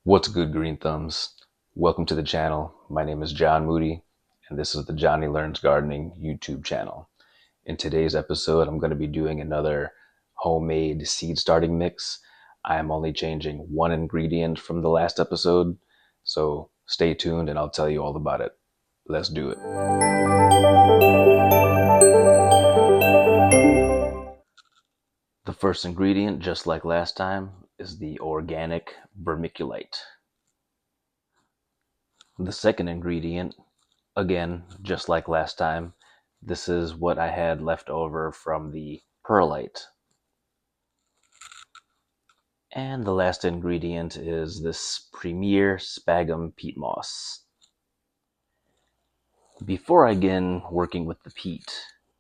What's good, Green Thumbs? Welcome to the channel. My name is John Moody, and this is the Johnny Learns Gardening YouTube channel. In today's episode, I'm going to be doing another homemade seed starting mix. I am only changing one ingredient from the last episode, so stay tuned and I'll tell you all about it. Let's do it. The first ingredient, just like last time, is the organic vermiculite. The second ingredient, again, just like last time, this is what I had left over from the perlite. And the last ingredient is this Premier Sphagnum peat moss. Before I begin working with the peat,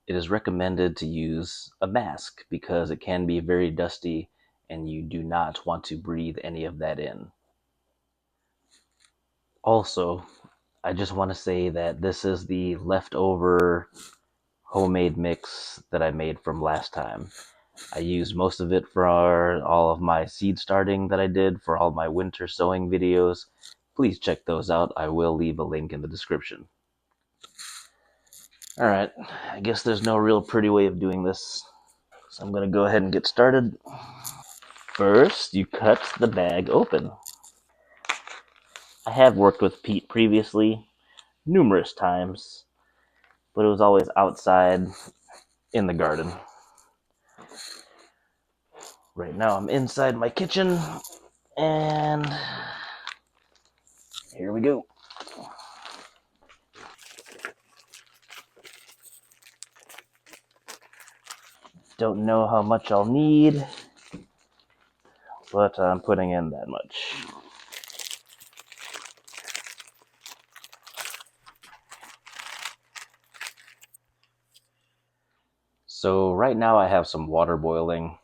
it is recommended to use a mask because it can be very dusty and you do not want to breathe any of that in. Also, I just want to say that this is the leftover homemade mix that I made from last time. I used most of it for all of my seed starting that I did for all my winter sowing videos. Please check those out. I will leave a link in the description. Alright, I guess there's no real pretty way of doing this, so I'm going to go ahead and get started. First, you cut the bag open. I have worked with peat previously, numerous times, but it was always outside in the garden. Right now I'm inside my kitchen, and here we go. Don't know how much I'll need, but I'm putting in that much. So right now I have some water boiling.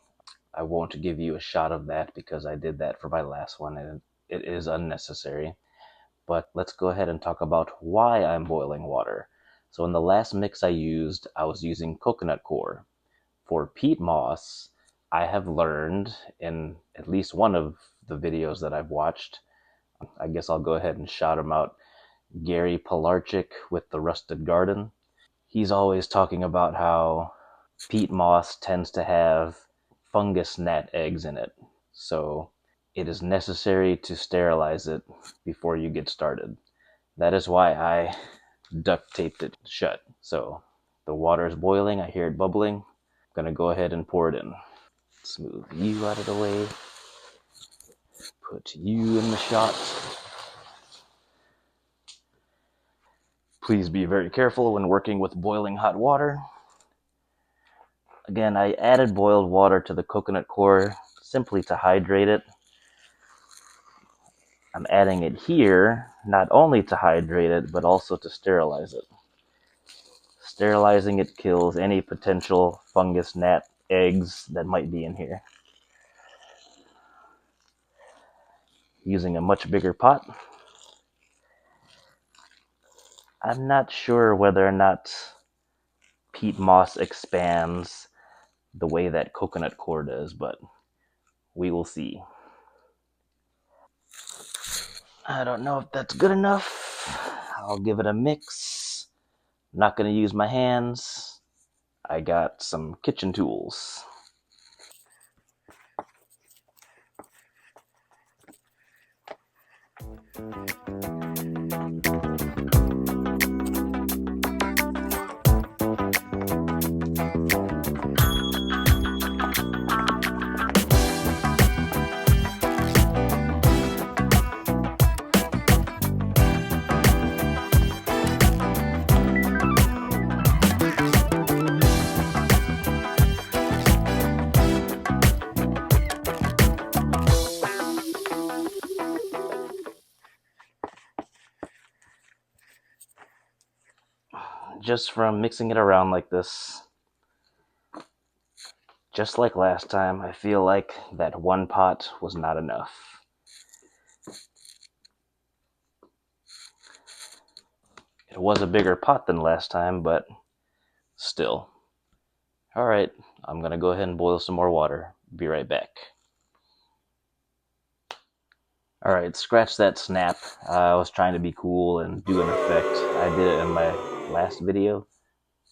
I won't give you a shot of that because I did that for my last one and it is unnecessary. But let's go ahead and talk about why I'm boiling water. So in the last mix I was using coconut coir. For peat moss, I have learned in at least one of the videos that I've watched, I guess I'll go ahead and shout him out, Gary Pilarchik with the Rusted Garden. He's always talking about how peat moss tends to have fungus gnat eggs in it. So it is necessary to sterilize it before you get started. That is why I duct taped it shut. So the water is boiling, I hear it bubbling. I'm gonna go ahead and pour it in. Let's move you out of the way. Put you in the shot. Please be very careful when working with boiling hot water. Again, I added boiled water to the coconut coir simply to hydrate it. I'm adding it here not only to hydrate it, but also to sterilize it. Sterilizing it kills any potential fungus gnat eggs that might be in here. Using a much bigger pot. I'm not sure whether or not peat moss expands the way that coconut coir does, but we will see. I don't know if that's good enough. I'll give it a mix. I'm not going to use my hands. I got some kitchen tools. Just from mixing it around like this, just like last time, I feel like that one pot was not enough. It was a bigger pot than last time, but still. Alright, I'm gonna go ahead and boil some more water. Be right back. Alright, scratch that snap. I was trying to be cool and do an effect. I did it in my last video,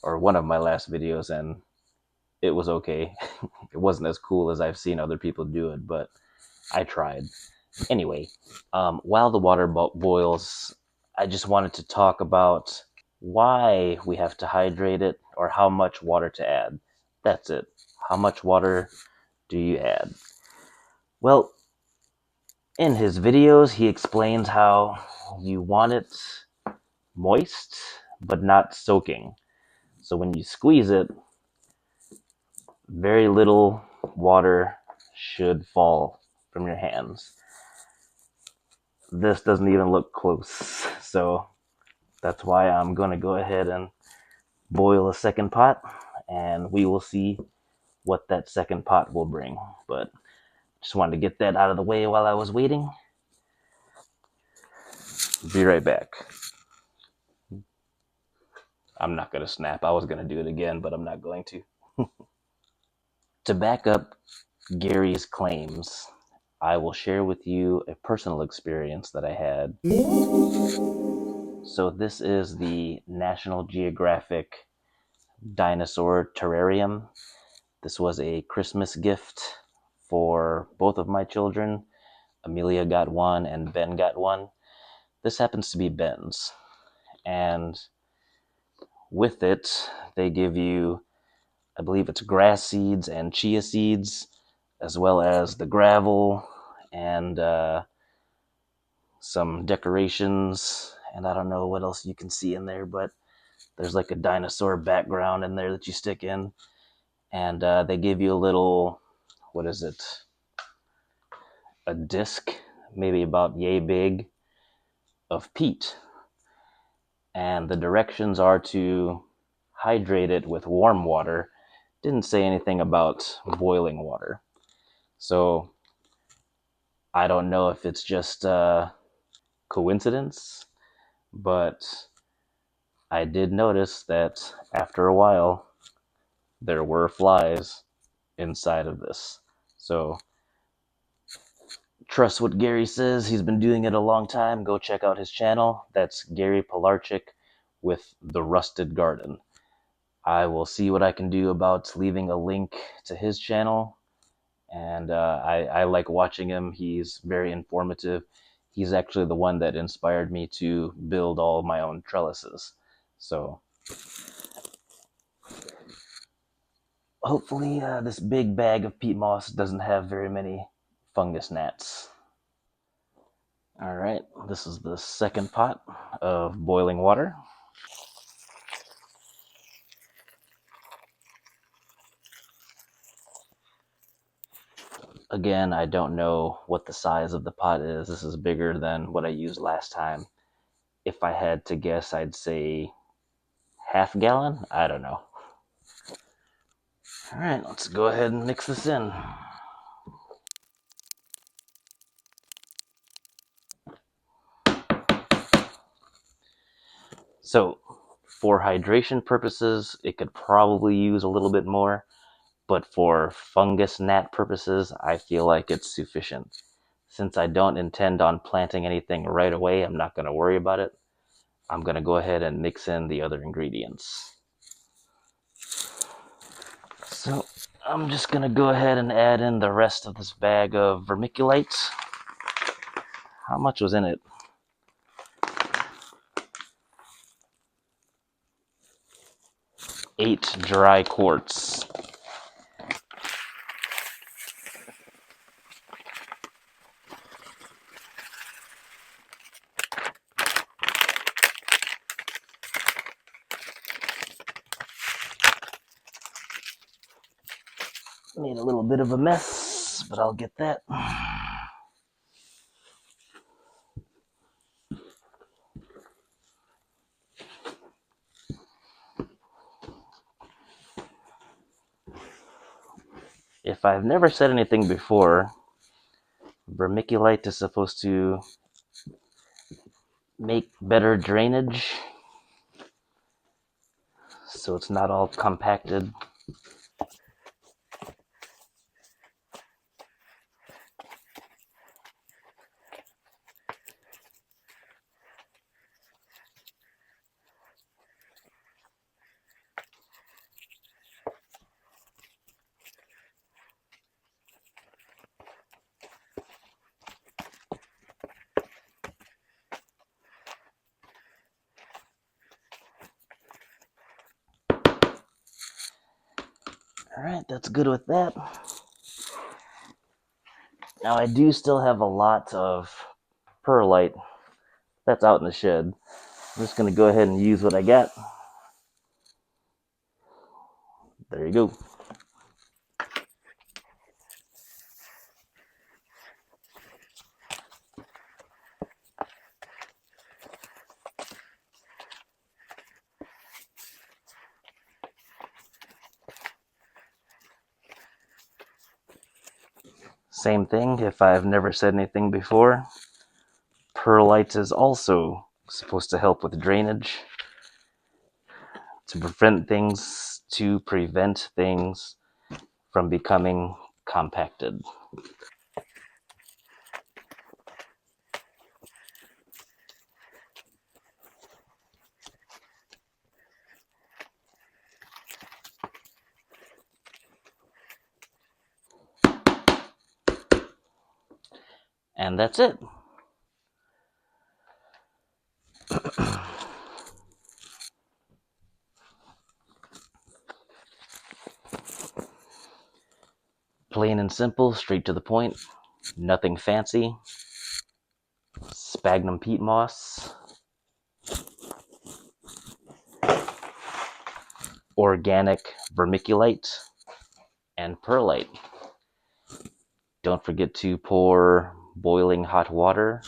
or one of my last videos, and it was okay. It wasn't as cool as I've seen other people do it, but I tried. Anyway, while the water boils, I just wanted to talk about why we have to hydrate it or how much water to add. That's it. How much water do you add? Well, in his videos, he explains how you want it moist but not soaking. So when you squeeze it, very little water should fall from your hands. This doesn't even look close. So that's why I'm going to go ahead and boil a second pot, and we will see what that second pot will bring. But just wanted to get that out of the way while I was waiting. Be right back. I'm not going to snap. I was going to do it again, but I'm not going to. To back up Gary's claims, I will share with you a personal experience that I had. So this is the National Geographic Dinosaur Terrarium. This was a Christmas gift for both of my children. Amelia got one and Ben got one. This happens to be Ben's. And with it, they give you, I believe it's grass seeds and chia seeds, as well as the gravel and some decorations. And I don't know what else you can see in there, but there's like a dinosaur background in there that you stick in. And they give you a little, what is it? A disc, maybe about yay big, of peat. And the directions are to hydrate it with warm water. Didn't say anything about boiling water. So I don't know if it's just coincidence, but I did notice that after a while there were flies inside of this. So trust what Gary says. He's been doing it a long time. Go check out his channel. That's Gary Pilarchik with The Rusted Garden. I will see what I can do about leaving a link to his channel. And I like watching him. He's very informative. He's actually the one that inspired me to build all my own trellises. So hopefully this big bag of peat moss doesn't have very many fungus gnats. All right, this is the second pot of boiling water. Again, I don't know what the size of the pot is. This is bigger than what I used last time. If I had to guess, I'd say half gallon? I don't know. All right, let's go ahead and mix this in. So, for hydration purposes, it could probably use a little bit more, but for fungus gnat purposes, I feel like it's sufficient. Since I don't intend on planting anything right away, I'm not going to worry about it. I'm going to go ahead and mix in the other ingredients. So I'm just going to go ahead and add in the rest of this bag of vermiculite. How much was in it? 8 dry quarts. Made a little bit of a mess, but I'll get that. If I've never said anything before, vermiculite is supposed to make better drainage, so it's not all compacted. right, that's good with that. Now I do still have a lot of perlite that's out in the shed. I'm just going to go ahead and use what I got. There you go. Same thing, if I've never said anything before, perlite is also supposed to help with drainage, to prevent things from becoming compacted. And that's it. Plain and simple, straight to the point, nothing fancy. Sphagnum peat moss, organic vermiculite, and perlite. Don't forget to pour boiling hot water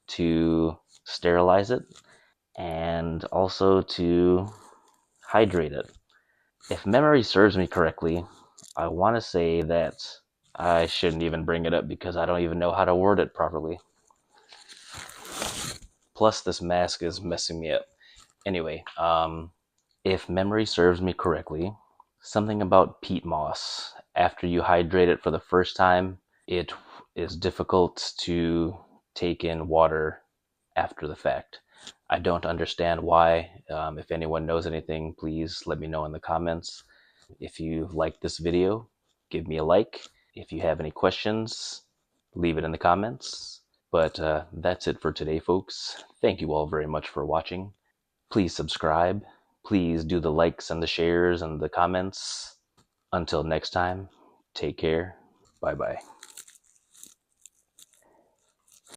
to sterilize it and also to hydrate it. If memory serves me correctly, I want to say that I shouldn't even bring it up because I don't even know how to word it properly. Plus, this mask is messing me up. Anyway, if memory serves me correctly, something about peat moss. After you hydrate it for the first time, it is difficult to take in water after the fact. I don't understand why. If anyone knows anything, please let me know in the comments. If you like this video, give me a like. If you have any questions, leave it in the comments. But that's it for today, folks. Thank you all very much for watching. Please subscribe. Please do the likes and the shares and the comments. Until next time, take care. Bye-bye.